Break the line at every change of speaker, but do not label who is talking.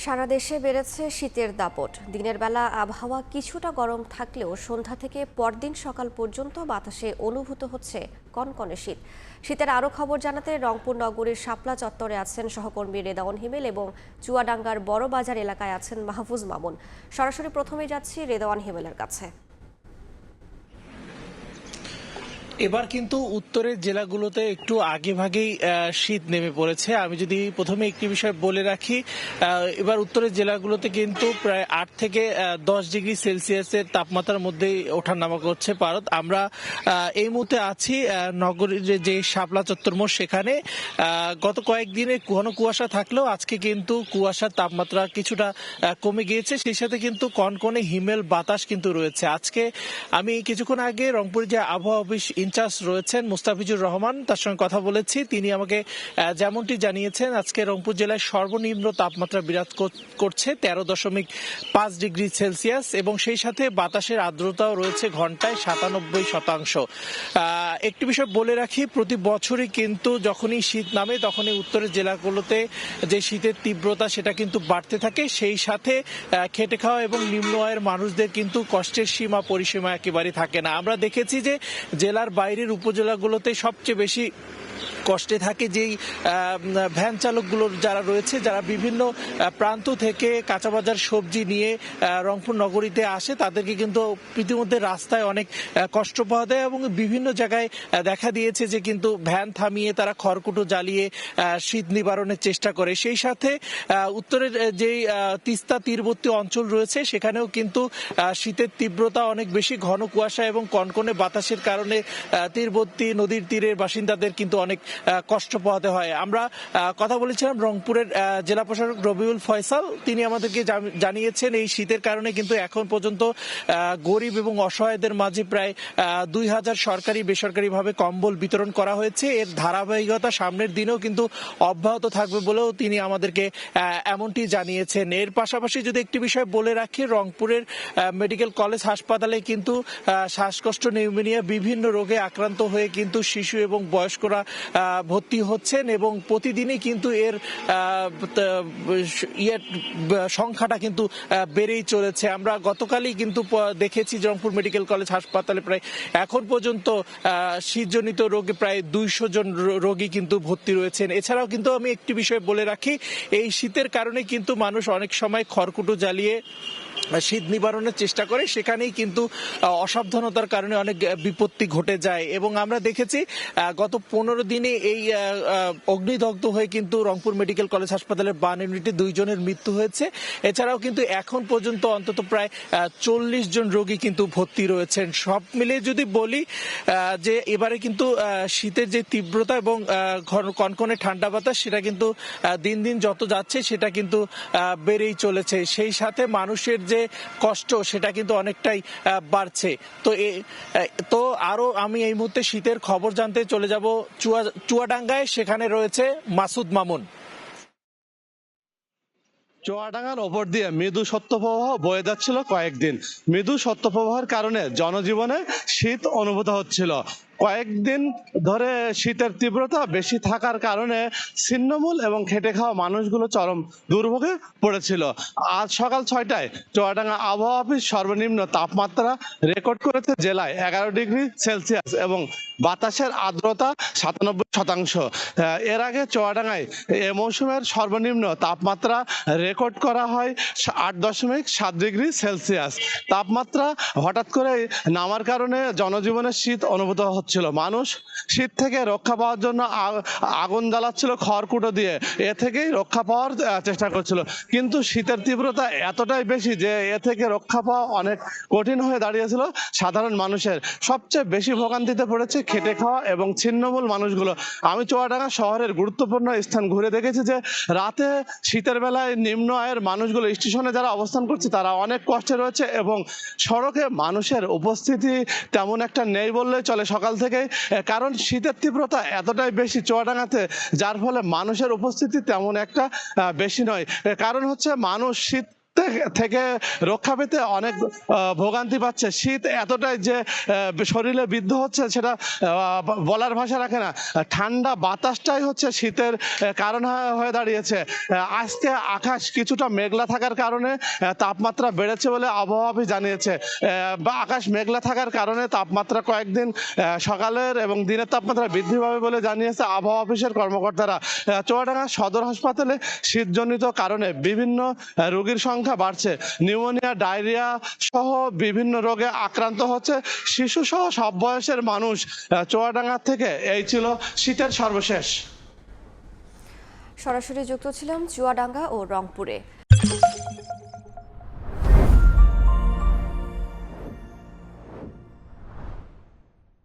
সারা দেশে বেড়েছে শীতের দাপট। দিনের বেলা আবহাওয়া কিছুটা গরম থাকলেও সন্ধ্যা থেকে পরদিন সকাল পর্যন্ত বাতাসে অনুভূত হচ্ছে কনকনে শীত। শীতের আরও খবর জানাতে রংপুর নগরীর শাপলা চত্বরে আছেন সহকর্মী রেদাওয়ান হিমেল এবং চুয়াডাঙ্গার বড়বাজার এলাকায় আছেন মাহফুজ মামুন। সরাসরি প্রথমে যাচ্ছি রেদাওয়ান হিমেলের কাছে।
এবার কিন্তু উত্তরের জেলাগুলোতে একটু আগে ভাগেই শীত নেমে পড়েছে। আমি যদি প্রথমে একটি বিষয় বলে রাখি, এবার উত্তরের জেলাগুলোতে কিন্তু প্রায় 8 থেকে 10 ডিগ্রি সেলসিয়াসের তাপমাত্রার মধ্যেই ওঠানামা করছে পারদ। আমরা এই মুহূর্তে আছি নগরীর যে শাপলা চত্বর মোড়, সেখানে গত কয়েকদিনে ঘন কুয়াশা থাকলেও আজকে কিন্তু কুয়াশার তাপমাত্রা কিছুটা কমে গিয়েছে। সেই সাথে কিন্তু কনকনে হিমেল বাতাস কিন্তু রয়েছে। আজকে আমি কিছুক্ষণ আগে রংপুর যে আবহাওয়া অফিস ইনচার্জ রয়েছেন মুস্তাফিজুর রহমান, তার সঙ্গে কথা বলেছি। তিনি আমাকে যেমনটি জানিয়েছেন, আজকে রংপুর জেলায় সর্বনিম্ন তাপমাত্রা বিরাজ করছে 13.5 ডিগ্রি সেলসিয়াস এবং সেই সাথে বাতাসের আর্দ্রতাও রয়েছে ঘন্টায় 97%। একটি বিষয় বলে রাখি, প্রতি বছরই কিন্তু যখনই শীত নামে তখনই উত্তরের জেলাগুলোতে যে শীতের তীব্রতা সেটা কিন্তু বাড়তে থাকে। সেই সাথে খেটে খাওয়া এবং নিম্ন আয়ের মানুষদের কিন্তু কষ্টের সীমা পরিসীমা একেবারে থাকে না। আমরা দেখেছি যে জেলার বাইরের উপজেলাগুলোতে সবচেয়ে বেশি কষ্টে থাকে যেই ভ্যান চালকগুলো যারা রয়েছে, যারা বিভিন্ন প্রান্ত থেকে কাঁচাবাজার সবজি নিয়ে রংপুর নগরীতে আসে, তাদেরকে কিন্তু ইতিমধ্যে রাস্তায় অনেক কষ্ট পাওয়া দেয় এবং বিভিন্ন জায়গায় দেখা দিয়েছে যে কিন্তু ভ্যান থামিয়ে তারা খড়কুটো জ্বালিয়ে শীত নিবারণের চেষ্টা করে। সেই সাথে উত্তরের যেই তিস্তা তীরবর্তী অঞ্চল রয়েছে সেখানেও কিন্তু শীতের তীব্রতা অনেক বেশি। ঘন কুয়াশা এবং কনকনে বাতাসের কারণে তীরবর্তী নদীর তীরের বাসিন্দাদের কিন্তু অনেক কষ্ট পোহাতে হয়। আমরা কথা বলেছিলাম রংপুরের জেলা প্রশাসক রবিউল ফয়সাল, তিনি আমাদেরকে জানিয়েছেন এই শীতের কারণে কিন্তু এখন পর্যন্ত গরিব এবং অসহায়দের মাঝে প্রায় 2000 সরকারি বেসরকারিভাবে কম্বল বিতরণ করা হয়েছে। এর ধারাবাহিকতা সামনের দিনেও কিন্তু অব্যাহত থাকবে বলেও তিনি আমাদেরকে এমনটি জানিয়েছেন। এর পাশাপাশি যদি একটি বিষয় বলে রাখি, রংপুরের মেডিকেল কলেজ হাসপাতালে কিন্তু শ্বাসকষ্ট, নিউমোনিয়া, বিভিন্ন রোগে আক্রান্ত হয়ে কিন্তু শিশু এবং বয়স্করা ভর্তি হচ্ছেন এবং প্রতিদিনই কিন্তু এর সংখ্যাটা কিন্তু বেড়েই চলেছে। আমরা গতকালই কিন্তু দেখেছি রংপুর মেডিকেল কলেজ হাসপাতালে প্রায় এখন পর্যন্ত শীতজনিত রোগে প্রায় 200 জন রোগী কিন্তু ভর্তি রয়েছেন। এছাড়াও কিন্তু আমি একটি বিষয় বলে রাখি, এই শীতের কারণে কিন্তু মানুষ অনেক সময় খড়কুটো জ্বালিয়ে শীত নিবারণের চেষ্টা করে, সেখানেই কিন্তু অসাবধানতার কারণে অনেক বিপত্তি ঘটে যায় এবং আমরা দেখেছি গত 15 দিনে এই অগ্নিদগ্ধ হয়ে কিন্তু রংপুর মেডিকেল কলেজ হাসপাতালের বার্ন ইউনিটে 2 জনের মৃত্যু হয়েছে। এছাড়াও কিন্তু এখন পর্যন্ত অন্তত প্রায় 40 জন রোগী কিন্তু ভর্তি রয়েছেন। সব মিলিয়ে যদি বলি যে এবারে কিন্তু শীতের যে তীব্রতা এবং কনকনে ঠান্ডা বাতাস সেটা কিন্তু দিন দিন যত যাচ্ছে সেটা কিন্তু বেড়েই চলেছে। সেই সাথে মানুষের যে কষ্ট সেটা কিন্তু অনেকটাই বাড়ছে। তো আরো আমি এই মুহূর্তে শীতের খবর জানতে চলে যাব চুয়াডাঙ্গায়, সেখানে রয়েছে মাসুদ মামুন।
চুয়াডাঙ্গার ওপর দিয়ে মৃদু শৈত্যপ্রবাহ বয়ে যাচ্ছিল কয়েকদিন। মৃদু শৈত্যপ্রবাহের কারণে জনজীবনে শীত অনুভূত হচ্ছিল। কয়েকদিন ধরে শীতের তীব্রতা বেশি থাকার কারণে ছিন্নমূল এবং খেটে খাওয়া মানুষগুলো চরম দুর্ভোগে পড়েছিল। আজ সকাল 6টায় চুয়াডাঙ্গা আবহাওয়া অফিস সর্বনিম্ন তাপমাত্রা রেকর্ড করেছে জেলায় 11 ডিগ্রি সেলসিয়াস এবং বাতাসের আর্দ্রতা 97%। এর আগে চুয়াডাঙ্গায় এ মৌসুমের সর্বনিম্ন তাপমাত্রা রেকর্ড করা হয় 8.7 ডিগ্রি সেলসিয়াস। তাপমাত্রা হঠাৎ করে নামার কারণে জনজীবনের শীত অনুভূত হচ্ছিল। মানুষ শীত থেকে রক্ষা পাওয়ার জন্য আগুন জ্বালাচ্ছিল খড়কুটো দিয়ে, এ থেকেই রক্ষা পাওয়ার চেষ্টা করছিল। কিন্তু শীতের তীব্রতা এতটাই বেশি যে এ থেকে রক্ষা পাওয়া অনেক কঠিন হয়ে দাঁড়িয়েছিল সাধারণ মানুষের। সবচেয়ে বেশি ভোগান্তিতে পড়েছে খেটে খাওয়া এবং ছিন্নমূল মানুষগুলো। আমি চুয়াডাঙ্গা শহরের গুরুত্বপূর্ণ স্থান ঘুরে দেখেছি যে রাতে শীতের বেলায় নিম্ন আয়ের মানুষগুলো স্টেশনে যারা অবস্থান করছে তারা অনেক কষ্টে রয়েছে এবং সড়কে মানুষের উপস্থিতি তেমন একটা নেই বললে চলে সকাল থেকে, কারণ শীতের তীব্রতা এতটাই বেশি চুয়াডাঙ্গাতে, যার ফলে মানুষের উপস্থিতি তেমন একটা বেশি নয়। কারণ হচ্ছে মানুষ শীত থেকে রক্ষা পেতে অনেক ভোগান্তি পাচ্ছে। শীত এতটাই যে শরীরে বিদ্ধ হচ্ছে সেটা বলার ভাষা রাখে না। ঠান্ডা বাতাসটাই হচ্ছে শীতের কারণ হয়ে দাঁড়িয়েছে। আজকে আকাশ কিছুটা মেঘলা থাকার কারণে তাপমাত্রা বেড়েছে বলে আবহাওয়া অফিস জানিয়েছে। বা আকাশ মেঘলা থাকার কারণে তাপমাত্রা কয়েকদিন সকালের এবং দিনের তাপমাত্রা বৃদ্ধি পাবে বলে জানিয়েছে আবহাওয়া অফিসের কর্মকর্তারা। চুয়াডাঙ্গা সদর হাসপাতালে শীতজনিত কারণে বিভিন্ন রোগীর সংখ্যা বাড়ছে। নিউমোনিয়া, ডায়রিয়া সহ বিভিন্ন রোগে আক্রান্ত হচ্ছে শিশু সহ সব বয়সের মানুষ। চুয়াডাঙ্গা থেকে এই ছিল শীতের সর্বশেষ।
সরাসরি যুক্ত ছিলাম চুয়াডাঙ্গা ও রংপুরে।